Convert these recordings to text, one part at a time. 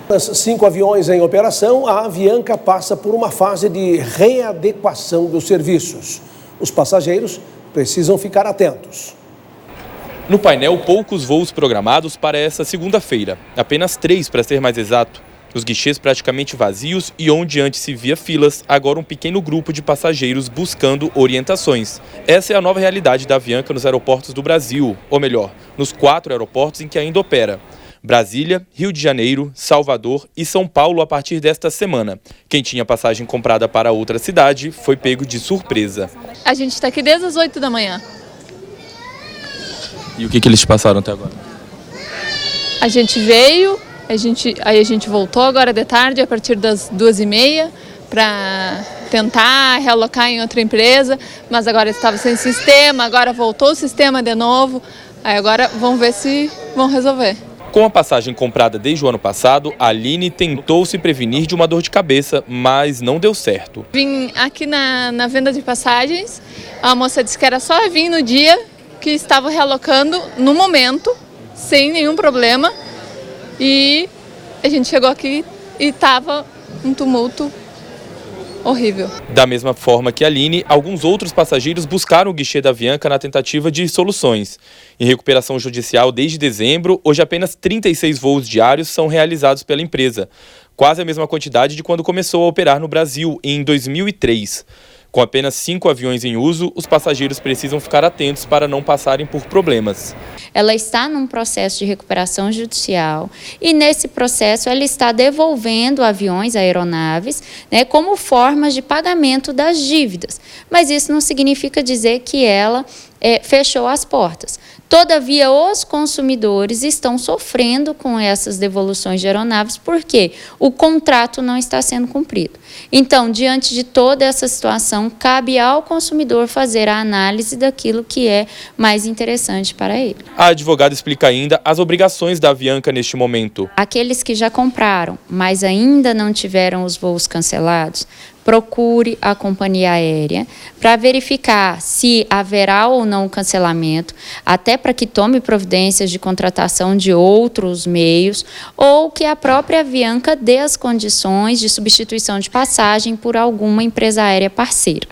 Com 5 aviões em operação, a Avianca passa por uma fase de readequação dos serviços. Os passageiros precisam ficar atentos. No painel, poucos voos programados para essa segunda-feira. Apenas 3, para ser mais exato. Os guichês praticamente vazios e onde antes se via filas, agora um pequeno grupo de passageiros buscando orientações. Essa é a nova realidade da Avianca nos aeroportos do Brasil, ou melhor, nos 4 aeroportos em que ainda opera. Brasília, Rio de Janeiro, Salvador e São Paulo a partir desta semana. Quem tinha passagem comprada para outra cidade foi pego de surpresa. A gente está aqui desde as 8 da manhã. E o que eles te passaram até agora? A gente veio, aí a gente voltou agora de tarde, a partir das 2h30, para tentar realocar em outra empresa, mas agora estava sem sistema, agora voltou o sistema de novo, aí agora vamos ver se vão resolver. Com a passagem comprada desde o ano passado, a Aline tentou se prevenir de uma dor de cabeça, mas não deu certo. Vim aqui na venda de passagens, a moça disse que era só vir no dia que estava realocando no momento, sem nenhum problema, e a gente chegou aqui e estava um tumulto horrível. Da mesma forma que a Aline, alguns outros passageiros buscaram o guichê da Avianca na tentativa de soluções. Em recuperação judicial desde dezembro, hoje apenas 36 voos diários são realizados pela empresa, quase a mesma quantidade de quando começou a operar no Brasil, em 2003. Com apenas 5 aviões em uso, os passageiros precisam ficar atentos para não passarem por problemas. Ela está num processo de recuperação judicial e, nesse processo, ela está devolvendo aviões, aeronaves, como formas de pagamento das dívidas. Mas isso não significa dizer que ela fechou as portas. Todavia, os consumidores estão sofrendo com essas devoluções de aeronaves porque o contrato não está sendo cumprido. Então, diante de toda essa situação, cabe ao consumidor fazer a análise daquilo que é mais interessante para ele. A advogada explica ainda as obrigações da Avianca neste momento. Aqueles que já compraram, mas ainda não tiveram os voos cancelados, procure a companhia aérea para verificar se haverá ou não cancelamento, até para que tome providências de contratação de outros meios ou que a própria Avianca dê as condições de substituição de passagem por alguma empresa aérea parceira.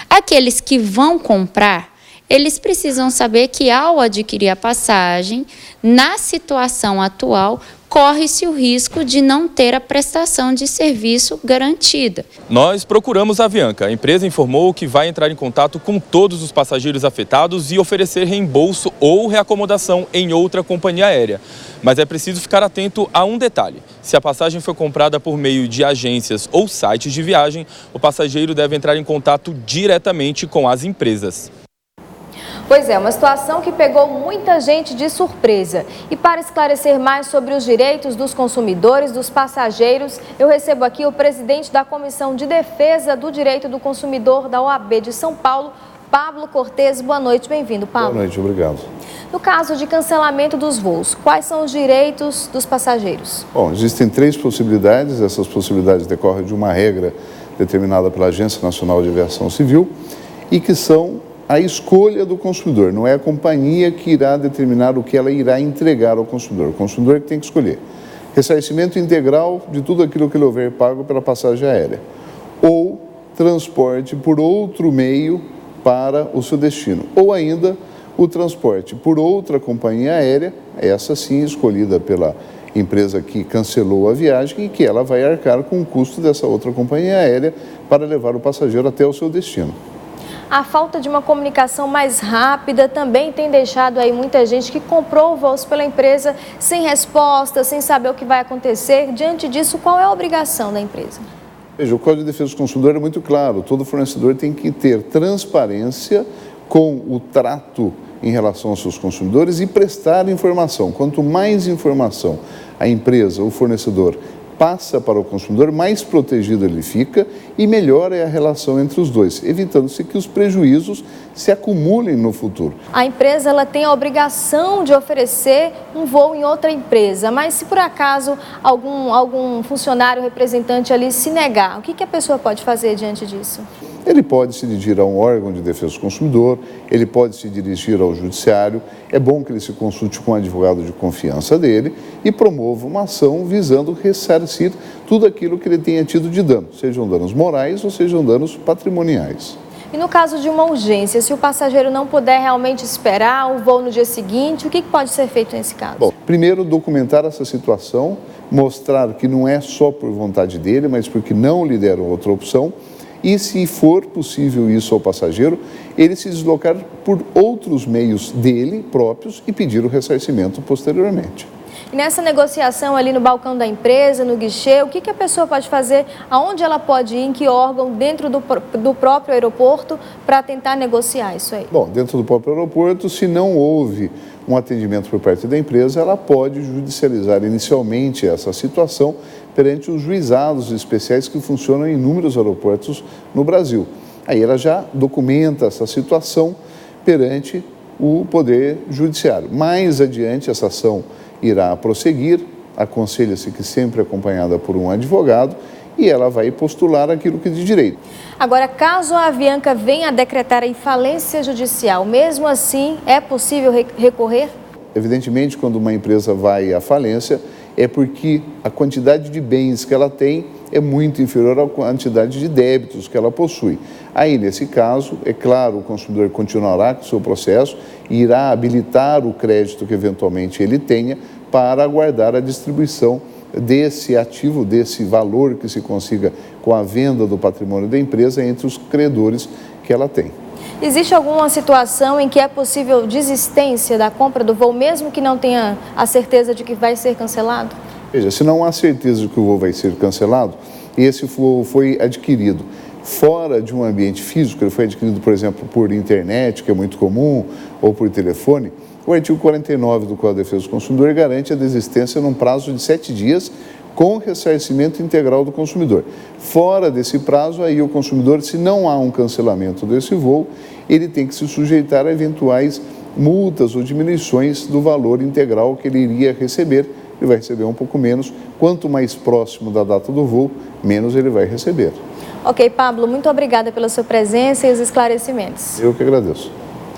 Aqueles que vão comprar, eles precisam saber que ao adquirir a passagem, na situação atual, corre-se o risco de não ter a prestação de serviço garantida. Nós procuramos a Avianca. A empresa informou que vai entrar em contato com todos os passageiros afetados e oferecer reembolso ou reacomodação em outra companhia aérea. Mas é preciso ficar atento a um detalhe. Se a passagem foi comprada por meio de agências ou sites de viagem, o passageiro deve entrar em contato diretamente com as empresas. Pois é, uma situação que pegou muita gente de surpresa. E para esclarecer mais sobre os direitos dos consumidores, dos passageiros, eu recebo aqui o presidente da Comissão de Defesa do Direito do Consumidor da OAB de São Paulo, Pablo Cortes. Boa noite, bem-vindo, Pablo. Boa noite, obrigado. No caso de cancelamento dos voos, quais são os direitos dos passageiros? Bom, existem 3 possibilidades. Essas possibilidades decorrem de uma regra determinada pela Agência Nacional de Aviação Civil e que são a escolha do consumidor. Não é a companhia que irá determinar o que ela irá entregar ao consumidor. O consumidor que tem que escolher. Ressarcimento integral de tudo aquilo que ele houver pago pela passagem aérea. Ou transporte por outro meio para o seu destino. Ou ainda o transporte por outra companhia aérea, essa sim escolhida pela empresa que cancelou a viagem e que ela vai arcar com o custo dessa outra companhia aérea para levar o passageiro até o seu destino. A falta de uma comunicação mais rápida também tem deixado aí muita gente que comprou voos pela empresa sem resposta, sem saber o que vai acontecer. Diante disso, qual é a obrigação da empresa? Veja, o Código de Defesa do Consumidor é muito claro. Todo fornecedor tem que ter transparência com o trato em relação aos seus consumidores e prestar informação. Quanto mais informação a empresa, o fornecedor, passa para o consumidor, mais protegido ele fica e melhor é a relação entre os dois, evitando-se que os prejuízos se acumulem no futuro. A empresa ela tem a obrigação de oferecer um voo em outra empresa, mas se por acaso algum funcionário representante ali se negar, o que a pessoa pode fazer diante disso? ele pode se dirigir a um órgão de defesa do consumidor, ele pode se dirigir ao judiciário. É bom que ele se consulte com um advogado de confiança dele e promova uma ação visando ressarcir tudo aquilo que ele tenha tido de dano, sejam danos morais ou sejam danos patrimoniais. E no caso de uma urgência, se o passageiro não puder realmente esperar o voo no dia seguinte, o que pode ser feito nesse caso? Bom, primeiro, documentar essa situação, mostrar que não é só por vontade dele, mas porque não lhe deram outra opção. E, se for possível isso ao passageiro, ele se deslocar por outros meios dele próprios e pedir o ressarcimento posteriormente. E nessa negociação ali no balcão da empresa, no guichê, o que a pessoa pode fazer? Aonde ela pode ir? Em que órgão? Dentro do próprio aeroporto para tentar negociar isso aí? Bom, dentro do próprio aeroporto, se não houve um atendimento por parte da empresa, ela pode judicializar inicialmente essa situação perante os juizados especiais que funcionam em inúmeros aeroportos no Brasil. Aí ela já documenta essa situação perante o Poder Judiciário. Mais adiante, essa ação irá prosseguir, aconselha-se que sempre acompanhada por um advogado, e ela vai postular aquilo que de direito. Agora, caso a Avianca venha a decretar a falência judicial, mesmo assim, é possível recorrer? Evidentemente, quando uma empresa vai à falência, é porque a quantidade de bens que ela tem é muito inferior à quantidade de débitos que ela possui. Aí, nesse caso, é claro, o consumidor continuará com o seu processo e irá habilitar o crédito que eventualmente ele tenha para aguardar a distribuição desse ativo, desse valor que se consiga com a venda do patrimônio da empresa entre os credores que ela tem. Existe alguma situação em que é possível desistência da compra do voo, mesmo que não tenha a certeza de que vai ser cancelado? Veja, se não há certeza de que o voo vai ser cancelado, esse voo foi adquirido fora de um ambiente físico, ele foi adquirido, por exemplo, por internet, que é muito comum, ou por telefone, o artigo 49 do Código de Defesa do Consumidor garante a desistência num prazo de 7 dias, com ressarcimento integral do consumidor. Fora desse prazo, aí o consumidor, se não há um cancelamento desse voo, ele tem que se sujeitar a eventuais multas ou diminuições do valor integral que ele iria receber. Ele vai receber um pouco menos. Quanto mais próximo da data do voo, menos ele vai receber. Ok, Pablo, muito obrigada pela sua presença e os esclarecimentos. Eu que agradeço.